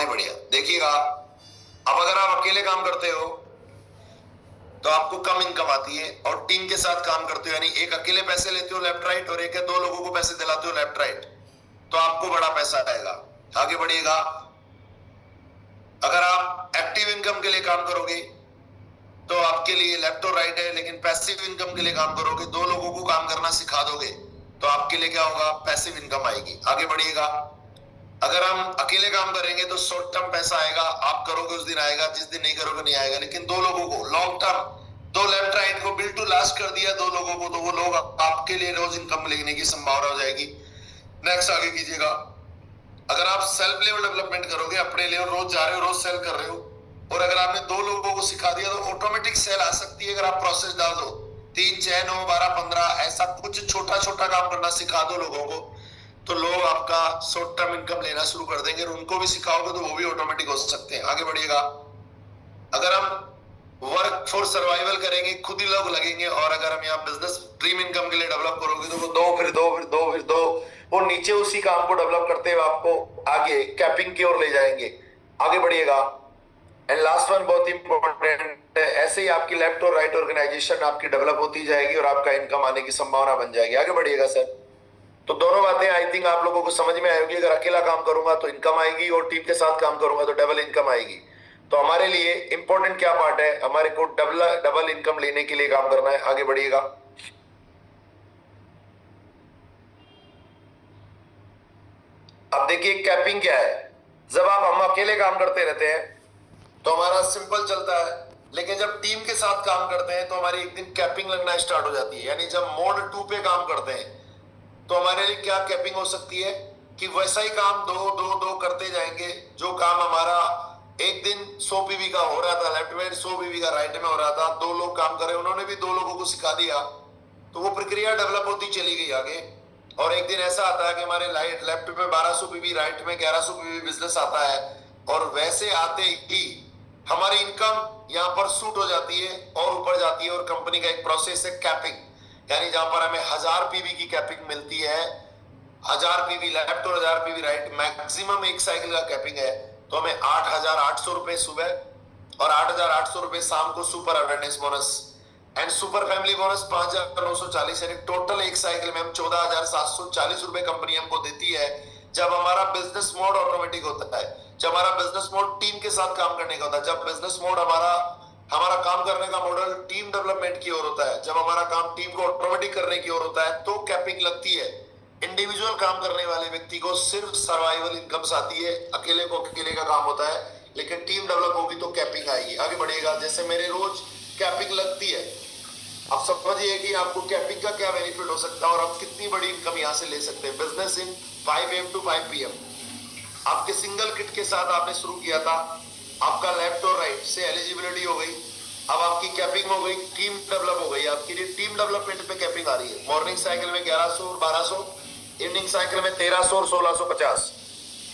बढ़िया, देखिएगा। अब अगर आप अकेले काम करते हो तो आपको कम इनकम आती है, और टीम के साथ काम करते हो यानी एक अकेले पैसे लेते हो लेफ्ट राइट और एक है दो लोगों को पैसे दिलाते हो लेफ्ट राइट, तो आपको बड़ा पैसा आएगा। आगे बढ़िएगा। अगर आप एक्टिव इनकम के लिए काम करोगे तो आपके लिए लेफ्ट और राइट है, लेकिन पैसिव इनकम के लिए काम करोगे, दो लोगों को काम करना सिखा दोगे, तो आपके लिए क्या होगा, पैसिव इनकम आएगी। आगे बढ़िएगा। अगर हम अकेले काम करेंगे तो शॉर्ट टर्म पैसा आएगा, आप करोगे उस दिन आएगा, जिस दिन नहीं करोगे नहीं आएगा। लेकिन दो लोगों को लॉन्ग टर्म, दो लेफ्ट राइट को बिल्ड टू लास्ट कर दिया दो लोगों को, तो वो लोग आपके लिए रोज इनकम लेने की संभावना हो जाएगी। नेक्स्ट आगे कीजिएगा। अगर आप सेल्फ लेवल डेवलपमेंट करोगे, अपने लेवल रोज जा रहे हो, रोज सेल कर रहे हो, और अगर आपने दो लोगों को सिखा दिया तो ऑटोमेटिक सेल आ सकती है। अगर आप प्रोसेस डाल दो, 3, 6, 9, 12, 15 ऐसा कुछ छोटा छोटा काम करना सिखा दो लोगों को, तो लोग आपका शॉर्ट टर्म इनकम लेना शुरू कर देंगे, और उनको भी सिखाओगे तो वो भी ऑटोमेटिक हो सकते हैं। आगे बढ़िएगा। अगर हम वर्क फॉर सर्वाइवल करेंगे, खुद ही लोग लगेंगे, और अगर हम यहाँ बिजनेस ड्रीम इनकम के लिए डेवलप करोगे तो वो दो फिर दो फिर दो फिर दो, वो नीचे उसी काम को डेवलप करते हुए आपको आगे कैपिंग की ओर ले जाएंगे। आगे बढ़िएगा। एंड लास्ट वन बहुत इंपॉर्टेंट है, ऐसे ही आपकी लेफ्ट और राइट ऑर्गेनाइजेशन आपकी डेवलप होती जाएगी और आपका इनकम आने की संभावना बन जाएगी। आगे बढ़िएगा सर। तो दोनों बातें आई थिंक आप लोगों को समझ में आएगी। अगर अकेला काम करूंगा तो इनकम आएगी, और टीम के साथ काम करूंगा तो डबल इनकम आएगी। तो हमारे लिए इंपॉर्टेंट क्या पार्ट है, हमारे को डबल इनकम लेने के लिए काम करना है। आगे बढ़िएगा। अब देखिए कैपिंग क्या है। जब हम अकेले काम करते रहते हैं तो हमारा सिंपल चलता है, लेकिन जब टीम के साथ काम करते हैं तो हमारी एक दिन कैपिंग लगना स्टार्ट हो जाती है। यानी जब मोड 2 पे काम करते हैं तो हमारे लिए क्या कैपिंग हो सकती है कि वैसा ही काम दो दो दो करते जाएंगे। जो काम हमारा एक दिन 100 पीवी का हो रहा था लेफ्ट में, 100 पीवी का राइट में हो रहा था, दो लोग काम करे, उन्होंने भी दो लोगों को सिखा दिया, तो वो प्रक्रिया डेवलप होती चली गई आगे। और एक दिन ऐसा आता है कि हमारे लेफ्ट में 1200 पीवी, राइट में 1100 पीवी बिजनेस आता है, और वैसे आते ही हमारी इनकम यहाँ पर शूट हो जाती है और ऊपर जाती है। और कंपनी का एक प्रोसेस है कैपिंग, यानी जहां पर हमें 1000 पीवी की कैपिंग मिलती है, 1000 पीवी लेफ्ट और 1000 पीवी राइट, मैक्सिमम एक साइकिल का कैपिंग है, तो हमें 8800 रुपए सुबह और 8800 रुपए शाम को super awareness bonus and super family bonus 5940, यानी टोटल एक साइकिल में हम 14740 रुपए कंपनी हमको देती है। जब हमारा बिजनेस मोड ऑटोमेटिक होता है, जब हमारा बिजनेस मोड टीम के साथ काम करने का होता है, जब बिजनेस मोड हमारा काम करने का मॉडल टीम डेवलपमेंट की ओर होता है, जब हमारा काम टीम को ऑटोमेटिक करने की ओर होता है, तो कैपिंग लगती है। इंडिविजुअल काम करने वाले व्यक्ति को सिर्फ सर्वाइवल इनकम आती है, अकेले को अकेले का काम होता है, लेकिन टीम डेवलप होगी तो कैपिंग आएगी। आगे बढ़ेगा। जैसे मेरे रोज कैपिंग लगती है, अब समझिए कि आपको कैपिंग का क्या बेनिफिट हो सकता है और आप कितनी बड़ी इनकम यहाँ से ले सकते हैं। Business in 5 AM to 5 PM, आपके सिंगल किट के साथ आपने शुरू किया था, आपका लेफ्ट और राइट से एलिजिबिलिटी हो गई, अब आपकी कैपिंग हो गई, टीम डेवलप हो गई, आपके लिए टीम डेवलपमेंट पे कैपिंग आ रही है। मॉर्निंग साइकिल में 1100 और 1200, इवनिंग साइकिल में 1300 और 1650।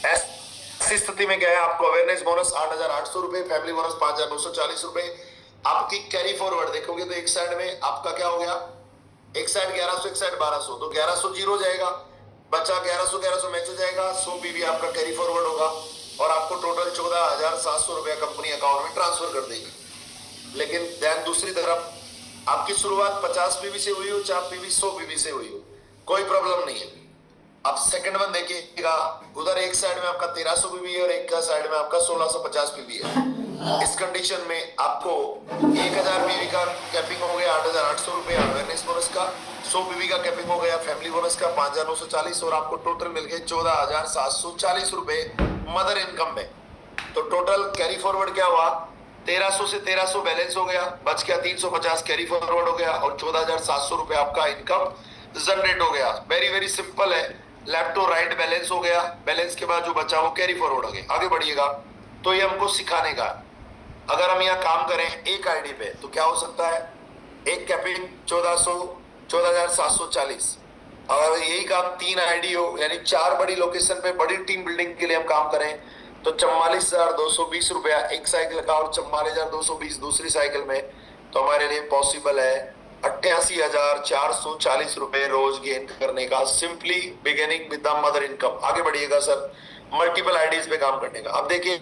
ऐसी स्थिति में क्या है, आपको अवेयरनेस बोनस 8800 रुपए, फैमिली बोनस 5240 रुपए। आपकी कैरी फॉरवर्ड देखोगे तो एक साइड में आपका क्या हो गया, एक साइड 1100 एक साइड 1200, तो 1100 जीरो जाएगा, बचा 1100 मैच हो जाएगा, 100 पीवी आपका कैरी फॉरवर्ड होगा और आपको टोटल 14700 रुपया कंपनी अकाउंट में ट्रांसफर कर देगी। लेकिन ध्यान दूसरी तरफ आपकी शुरुआत 50 पीवी से हुई हो, 4 पीवी 100 पीवी से हुई हो, कोई प्रॉब्लम नहीं है। अब सेकंड वन देखिएगा, उधर एक साइड में आपका 1300 पीवी है और एक का साइड में आपका 1650 पीवी है। इस कंडीशन में आपको 1000 पीवी का कैपिंग हो गया 8800 रुपए अवेयरनेस बोनस का, 100 पीवी का कैपिंग हो गया फैमिली बोनस का 5940, और आपको टोटल मिल गए 14740 रुपए मदर इनकम में। तो टोटल कैरी फॉरवर्ड क्या हुआ, 1300 से 1300 बैलेंस हो गया, बच गया 350 कैरी फॉरवर्ड हो गया और 14700 रुपए आपका इनकम जनरेट हो गया। वेरी वेरी सिंपल है। लेफ्ट और राइट बैलेंस हो गया, बैलेंस के बाद जो बचा वो कैरी फॉरवर्ड हो गया। आगे बढ़िएगा। तो ये हमको सिखाने का, अगर हम यहाँ काम करें एक आईडी पे तो क्या हो सकता है, एक कैपिंग 14740, अगर यही काम 3 आईडी हो यानी 4 बड़ी लोकेशन पे बड़ी टीम बिल्डिंग के लिए हम काम करें तो 44,220 रुपया एक साइकिल का और 44,220 दूसरी साइकिल में, तो हमारे लिए पॉसिबल है 88,440 रुपए रोज गेन करने का, simply beginning with the mother income. आगे बढ़िएगा सर। मल्टीपल आईडीज पे काम करने का। अब देखिए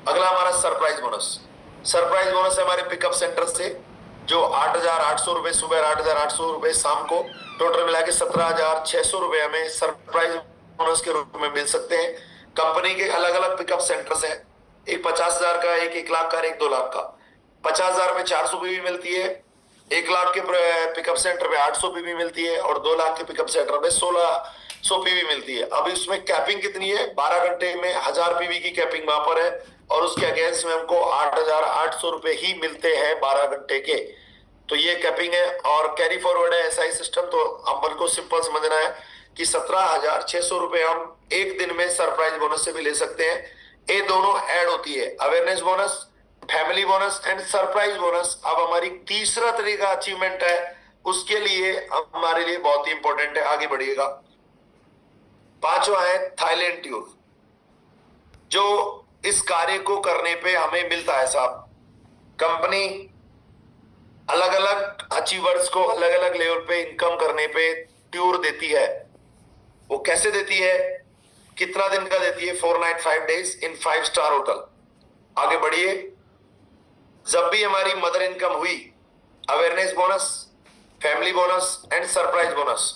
अगला हमारा सरप्राइज बोनस। सरप्राइज बोनस है हमारे पिकअप सेंटर से, जो 8,800 रुपए सुबह, 8,800 रुपए शाम को, टोटल मिला के 17,600 रुपए हमें सरप्राइज बोनस के रूप में मिल सकते हैं। कंपनी के अलग अलग पिकअप सेंटर्स हैं, एक 50,000 का, एक 1,00,000 का, एक 2,00,000 का। 50,000 में 400 पीवी मिलती है, 1,00,000 के पिकअप सेंटर पे 800 पीवी मिलती है, और 2,00,000 के पिकअप सेंटर पे 1,600 पीवी मिलती है। अब इसमें कैपिंग कितनी है? 12 घंटे में 1000 पीवी की कैपिंग वहां पर है, और उसके अगेंस्ट में हमको 8,800 रुपए ही मिलते हैं 12 घंटे के। तो ये कैपिंग है, और कैरी फॉरवर्ड है एसआई सिस्टम। तो अपन को सिंपल समझना है कि 17,600 रुपए हम एक दिन में सरप्राइज बोनस से भी ले सकते हैं। ये दोनों ऐड होती है, awareness bonus, family bonus and surprise bonus. अब हमारी तीसरा तरीका अचीवमेंट है, उसके लिए हमारे लिए बहुत ही इंपॉर्टेंट है, आगे बढ़िएगा। पांचवा है थाईलैंड टूर। जो इस कार्य को करने पे हमें मिलता है साहब, कंपनी अलग अलग अचीवर्स को अलग अलग लेवल पे इनकम करने पे टूर देती है। वो कैसे देती है, कितना दिन का देती है? 4 night 5 days in 5 star hotel. आगे बढ़िए। जब भी हमारी मदर इनकम हुई, awareness bonus, family bonus and surprise bonus,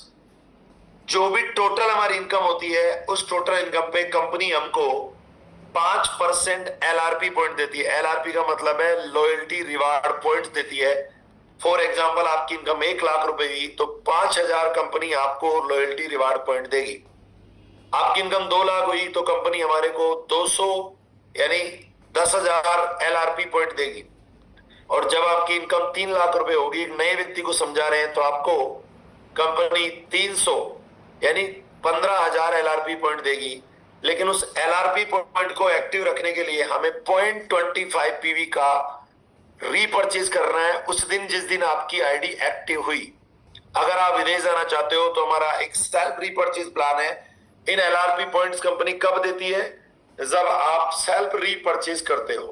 जो भी टोटल हमारी इनकम होती है, उस टोटल इनकम पे कंपनी हमको 5% एलआरपी पॉइंट देती है। एलआरपी का मतलब है लॉयल्टी रिवार्ड पॉइंट देती है। फॉर एग्जांपल आपकी इनकम 1,00,000 रुपए हुई तो 5,000 कंपनी आपको लॉयल्टी रिवार्ड पॉइंट देगी। आपकी इनकम 2,00,000 हुई तो कंपनी हमारे को 200 यानी 10,000 एलआरपी पॉइंट देगी। और जब आपकी इनकम 3,00,000 रुपए होगी, एक नए व्यक्ति को समझा रहे हैं, तो आपको कंपनी 300 यानी 15,000 एलआरपी पॉइंट देगी। लेकिन उस एलआरपी पॉइंट को एक्टिव रखने के लिए हमें 0.25 पीवी का रीपर्चेज करना है उस दिन जिस दिन आपकी आईडी एक्टिव हुई। अगर आप विदेश जाना चाहते हो तो हमारा एक सेल्फ रीपर्चेज प्लान है। इन एलआरपी पॉइंट्स कंपनी कब देती है? जब आप सेल्फ रीपर्चेज करते हो।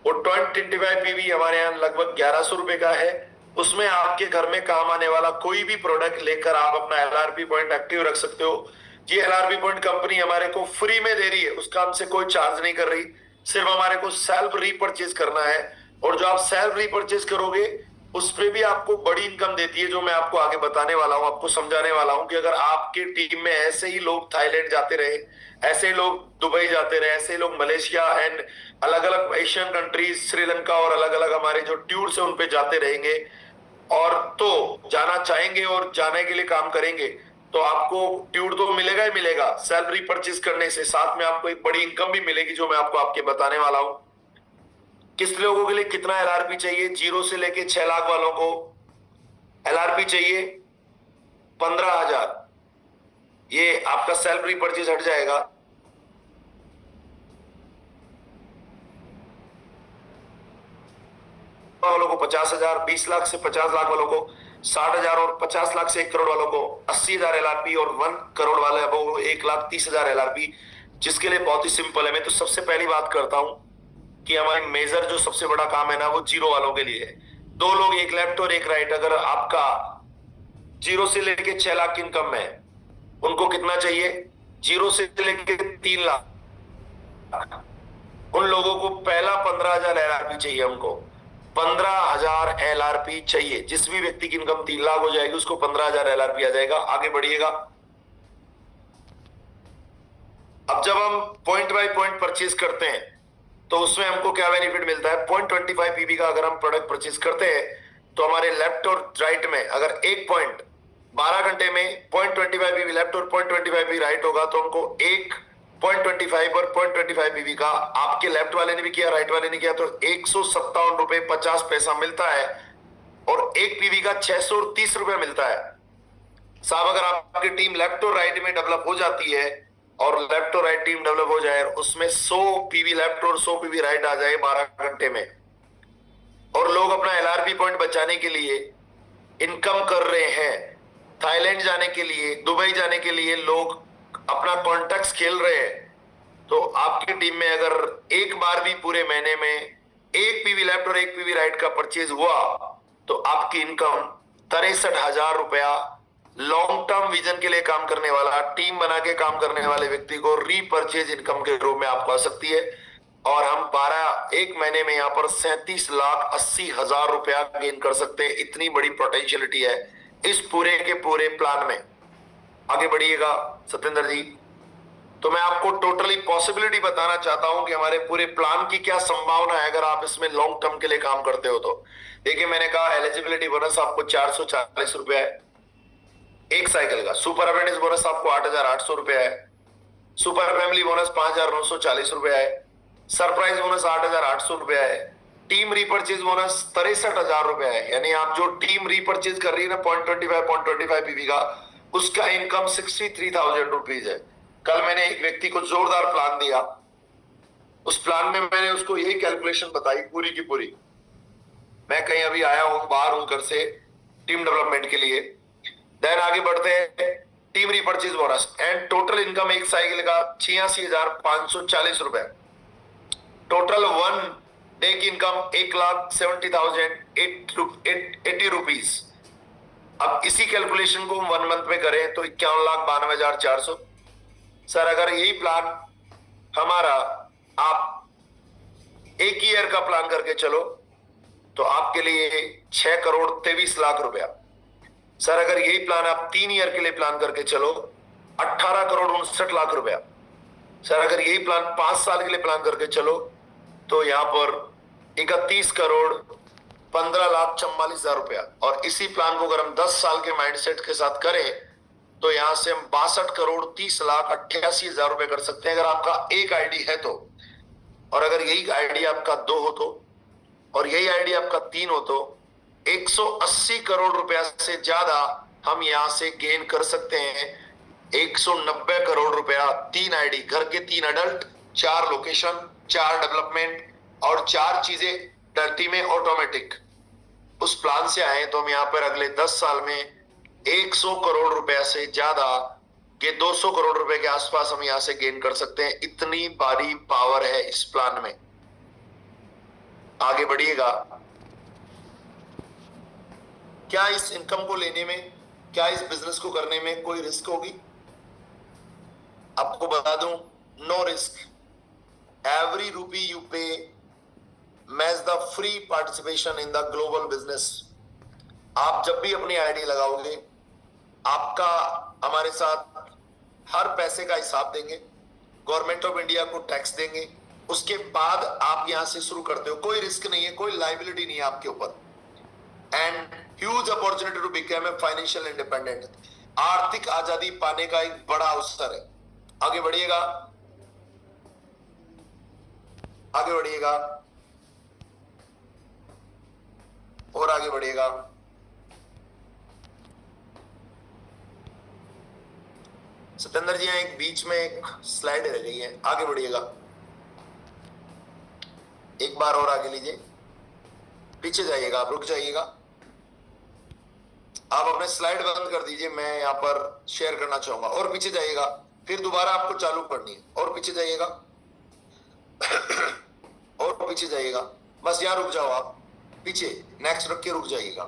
वो 0.25 पीवी हमारे यहाँ लगभग 1,100 रुपए का है। उसमें आपके घर में काम आने वाला कोई भी प्रोडक्ट लेकर आप अपना एलआरपी पॉइंट एक्टिव रख सकते हो। ये एलआरपी पॉइंट कंपनी हमारे को फ्री में दे रही है, उसका हमसे कोई चार्ज नहीं कर रही, सिर्फ हमारे को सेल्फ रीपर्चेज करना है। और जो आप सेल्फ रीपर्चेज करोगे उस पे भी आपको बड़ी इनकम देती है, जो मैं आपको आगे बताने वाला हूं, आपको समझाने वाला हूं कि अगर आपके टीम में ऐसे ही लोग थाईलैंड जाते रहे, ऐसे ही लोग दुबई जाते रहे, ऐसे ही लोग मलेशिया एंड अलग अलग एशियन कंट्रीज, श्रीलंका और अलग अलग हमारे जो टूर्स है उन पे जाते रहेंगे, और तो जाना चाहेंगे और जाने के लिए काम करेंगे, तो आपको टूर तो मिलेगा ही मिलेगा। सेल्फ रीपर्चेज करने से साथ में आपको एक बड़ी इनकम भी मिलेगी, जो मैं आपको आपके बताने वाला हूं। किस लोगों के लिए कितना एलआरपी चाहिए? 0 से लेके 6 लाख वालों को एलआरपी चाहिए 15,000। ये आपका सेल्फ रीपर्चेज हट जाएगा। वालों को 50,000, 20 लाख से 50 लाख वालों को 60,000, और 50 लाख से 1 करोड़ वालों को 80,000 एलआरपी, और 1 करोड़ वाले वो 1,30,000 एलआरपी। जिसके लिए बहुत ही सिंपल है। मैं तो सबसे पहली बात करता हूं कि हमारे मेजर जो सबसे बड़ा काम है ना, वो 0 वालों के लिए है। 2 लोग, एक लेफ्ट और एक राइट। अगर आपका 0 से लेके 6 लाख की इनकम है, उनको कितना चाहिए? 0 से लेके 3 लाख। उन लोगों को पहला 15,000 एलआरपी चाहिए। हमको 15,000 एलआरपी चाहिए। जिस भी व्यक्ति की इनकम 3 लाख हो जाएगी उसको 15,000 एलआरपी आ जाएगा। आगे बढ़िएगा। अब जब हम पॉइंट बाय पॉइंट परचेज करते हैं तो उसमें हमको क्या बेनिफिट मिलता है? 0.25 पीवी का अगर हम प्रोडक्ट परचेज करते हैं तो हमारे लेफ्ट और राइट में अगर एक पॉइंट 12 घंटे में 0.25 पीवी लेफ्ट और 0.25 पीवी राइट होगा, तो हमको 1.25 और 0.25 पीवी का आपके लेफ्ट वाले ने भी किया, राइट वाले ने किया, तो 157 रुपए 50 पैसा मिलता है, और 1 पीवी का 630 रुपए मिलता है। साहब अगर आपकी टीम लेफ्ट और राइट में डेवलप हो जाती है, और लेफ्ट और राइट टीम डेवलप हो जाए, उसमें 100 पीवी लेफ्ट और 100 पीवी राइट आ जाए 12 घंटे में, और लोग अपना एलआरपी पॉइंट बचाने के लिए इनकम कर रहे हैं, थाईलैंड जाने के लिए, दुबई जाने के लिए लोग अपना कॉन्टैक्ट्स खेल रहे हैं, तो आपकी टीम में अगर एक बार भी पूरे महीने में 1 पीवी लेफ्ट और 1 पीवी राइट का परचेज हुआ, तो आपकी इनकम 63,000 रुपया लॉन्ग टर्म विजन के लिए काम करने वाला, टीम बना के काम करने वाले व्यक्ति को रीपर्चेज इनकम के रूप में आपको आ सकती है। और हम 1 महीने में यहाँ पर 37,80,000 रुपया गेन कर सकते हैं। इतनी बड़ी पोटेंशियलिटी है इस पूरे के पूरे प्लान में। आगे बढ़िएगा सत्येंद्र जी। तो मैं आपको टोटली पॉसिबिलिटी बताना चाहता हूं कि हमारे पूरे प्लान की क्या संभावना है अगर आप इसमें लॉन्ग टर्म के लिए काम करते हो तो। देखिए, मैंने कहा एलिजिबिलिटी बोनस आपको 440 रुपया है एक साइकिल का। सुपर अप्रेंटिस बोनस आपको 8,800 रुपया है। सुपर फैमिली बोनस 5,940 रुपया है। सरप्राइज बोनस 8,800 रुपया है। टीम रीपर्चेज बोनस 63,000 रुपया है। यानी आप जो टीम रीपर्चेज कर रही है ना 0.25 पीवी का, उसका इनकम 63,000 रुपीज है। कल मैंने एक व्यक्ति को जोरदार प्लान दिया, उस प्लान में मैंने उसको यही कैलकुलेशन बताई पूरी की पूरी। मैं कहीं अभी आया हूं, बाहर हूं घर से टीम डेवलपमेंट के लिए। देन आगे बढ़ते हैं, team repurchase bonus and total income एक साइकिल का 86,540 रुपए। टोटल 1 डे की इनकम 1,70,080 रुपीज। अब इसी कैलकुलेशन को हम 1 मंथ में करें तो 51,92,400। सर अगर यही प्लान हमारा आप 1 ईयर का प्लान करके चलो तो आपके लिए 6,23,00,000 रुपया। सर अगर यही प्लान आप 3 ईयर के लिए प्लान करके चलो 18,59,00,000 रुपया। सर अगर यही प्लान 5 साल के लिए प्लान करके चलो तो यहां पर 31,15,44,000 रुपया। और इसी प्लान को अगर हम 10 साल के माइंडसेट के साथ करें तो यहां से हम 62,30,88,000 रुपए कर सकते हैं अगर आपका एक आईडी है तो। और अगर यही आईडी आपका 2 हो तो, और यही आईडी आपका 3 हो तो 180 करोड़ रुपया से ज्यादा हम यहां से गेन कर सकते हैं। 190 करोड़ रुपया 3 आईडी, घर के 3 अडल्ट, 4 लोकेशन, 4 डेवलपमेंट और 4 चीजें डर्टी में ऑटोमेटिक। उस प्लान से आए तो हम यहां पर अगले 10 साल में 100 करोड़ रुपया से ज्यादा के 200 करोड़ रुपए के आसपास हम यहां से गेन कर सकते हैं। इतनी भारी पावर है इस प्लान में। आगे बढ़िएगा। क्या इस इनकम को लेने में, क्या इस बिजनेस को करने में कोई रिस्क होगी? आपको बता दूं, no risk. Every rupee you pay match the free participation in the global business. आप जब भी अपनी आईडी लगाओगे, आपका हमारे साथ हर पैसे का हिसाब देंगे, गवर्नमेंट ऑफ इंडिया को टैक्स देंगे, उसके बाद आप यहां से शुरू करते हो। कोई रिस्क नहीं है, कोई लाइबिलिटी नहीं है आपके ऊपर। And huge opportunity to become a financial independent. आर्थिक आजादी पाने का एक बड़ा अवसर है। आगे बढ़िएगा, आगे बढ़िएगा और आगे बढ़िएगा। सत्येंद्र जी एक बीच में एक स्लाइड रह गई है, आगे बढ़िएगा। एक बार और आगे लीजिए, पीछे जाइएगा, आप रुक जाइएगा। आप अपने स्लाइड बंद कर दीजिए, मैं यहां पर शेयर करना चाहूंगा। और पीछे जाइएगा, फिर दोबारा आपको चालू करनी है। और पीछे जाइएगा और पीछे जाइएगा, बस यहां रुक जाओ आप, पीछे नेक्स्ट रख के रुक जाइएगा।